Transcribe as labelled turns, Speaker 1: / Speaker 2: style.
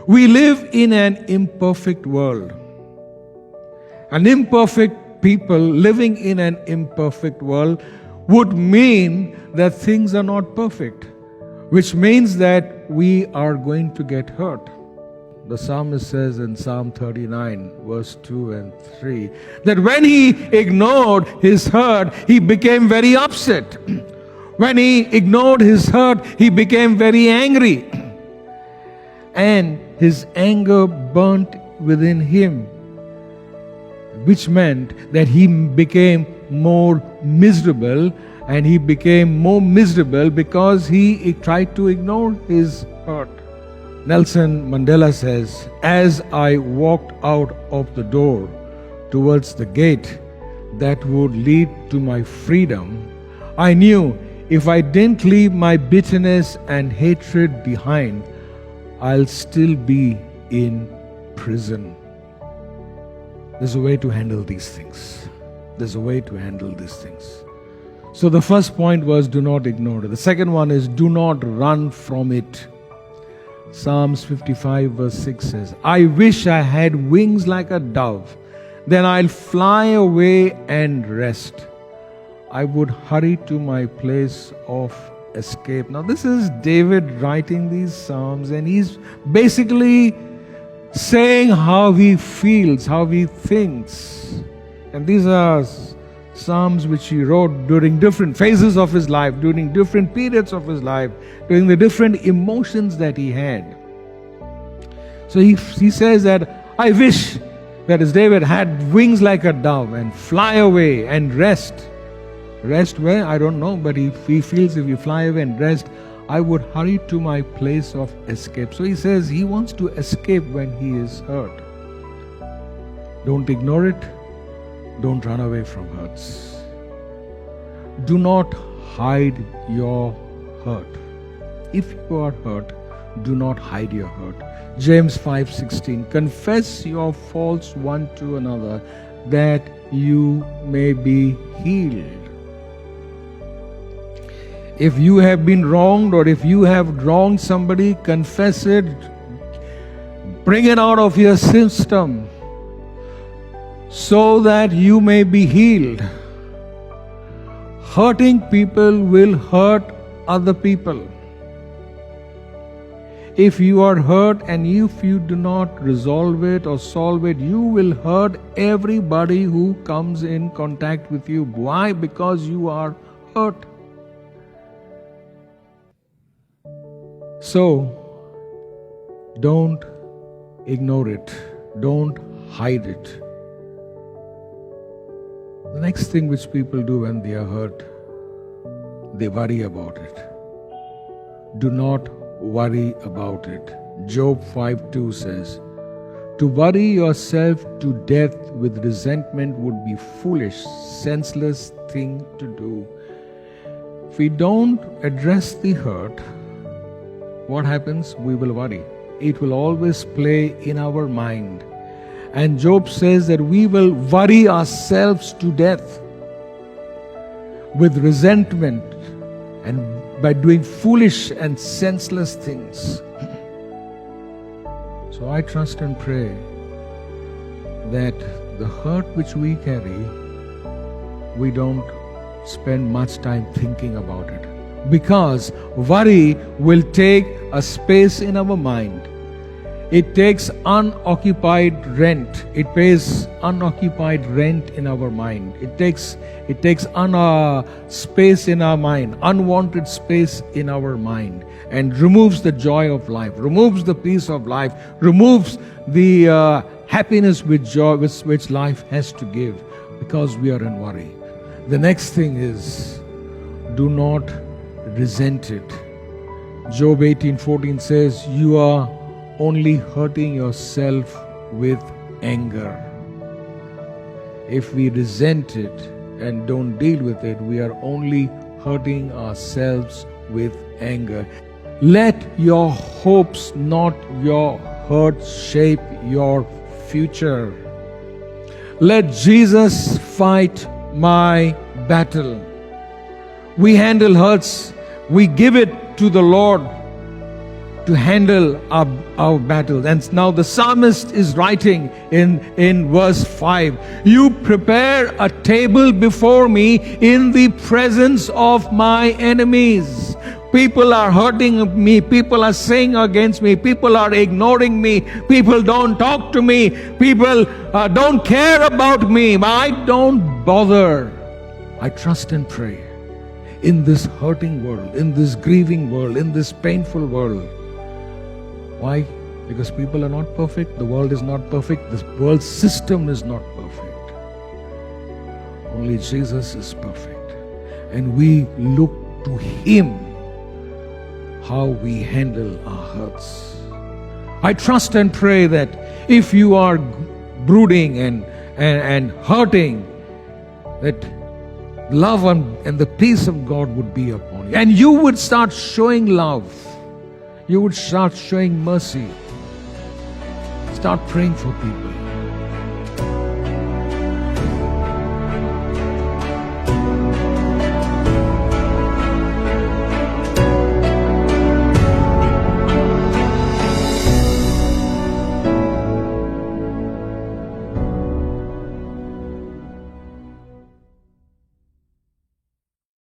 Speaker 1: We live in an imperfect world. An imperfect people living in an imperfect world would mean that things are not perfect, which means that we are going to get hurt. The psalmist says in Psalm 39, verse 2 and 3, that when he ignored his hurt, he became very upset. When he ignored his hurt, he became very angry. And his anger burnt within him, which meant that he became more miserable, and he became more miserable because he tried to ignore his hurt. Nelson Mandela says, as I walked out of the door towards the gate that would lead to my freedom, I knew if I didn't leave my bitterness and hatred behind, I'll still be in prison. There's a way to handle these things. There's a way to handle these things. So the first point was, do not ignore it. The second one is, do not run from it. Psalms 55 verse 6 says, I wish I had wings like a dove, then I'll fly away and rest. I would hurry to my place of escape. Now this is David writing these Psalms, and he's basically saying how he feels, how he thinks. And these are Psalms which he wrote during different phases of his life, during different periods of his life, during the different emotions that he had. So he says that, I wish, that is David, had wings like a dove and fly away and rest. Rest where? I don't know, but he feels if you fly away and rest, I would hurry to my place of escape. So he says he wants to escape when he is hurt. Don't ignore it. Don't run away from hurts. Do not hide your hurt. If you are hurt, do not hide your hurt. James 5:16, confess your faults one to another, that you may be healed. If you have been wronged, or if you have wronged somebody, confess it. Bring it out of your system so that you may be healed. Hurting people will hurt other people. If you are hurt and if you do not resolve it or solve it, you will hurt everybody who comes in contact with you. Why? Because you are hurt. So, don't ignore it. Don't hide it. The next thing which people do when they are hurt, they worry about it. Do not worry about it. Job 5:2 says, to worry yourself to death with resentment would be foolish, senseless thing to do. If we don't address the hurt, what happens? We will worry. It will always play in our mind. And Job says that we will worry ourselves to death with resentment and by doing foolish and senseless things. So I trust and pray that the hurt which we carry, we don't spend much time thinking about it. Because worry will take a space in our mind. It takes unoccupied rent. It pays unoccupied rent in our mind. It takes space in our mind, unwanted space in our mind, and removes the joy of life, removes the peace of life, removes the happiness which life has to give, because we are in worry. The next thing is, do not resent it. Job 18:14 says, you are only hurting yourself with anger. If we resent it and don't deal with it, we are only hurting ourselves with anger. Let your hopes, not your hurts, shape your future. Let Jesus fight my battle. We handle hurts, we give it to the Lord. to handle our battles. And now the psalmist is writing in verse 5, you prepare a table before me in the presence of my enemies. People are hurting me. People are saying against me. People are ignoring me. People don't talk to me. People don't care about me. I don't bother. I trust and pray in this hurting world, in this grieving world, in this painful world. Why? Because people are not perfect. The world is not perfect. The world system is not perfect. Only Jesus is perfect. And we look to Him how we handle our hurts. I trust and pray that if you are brooding and hurting, that love and the peace of God would be upon you. And you would start showing love. You would start showing mercy. Start praying for people.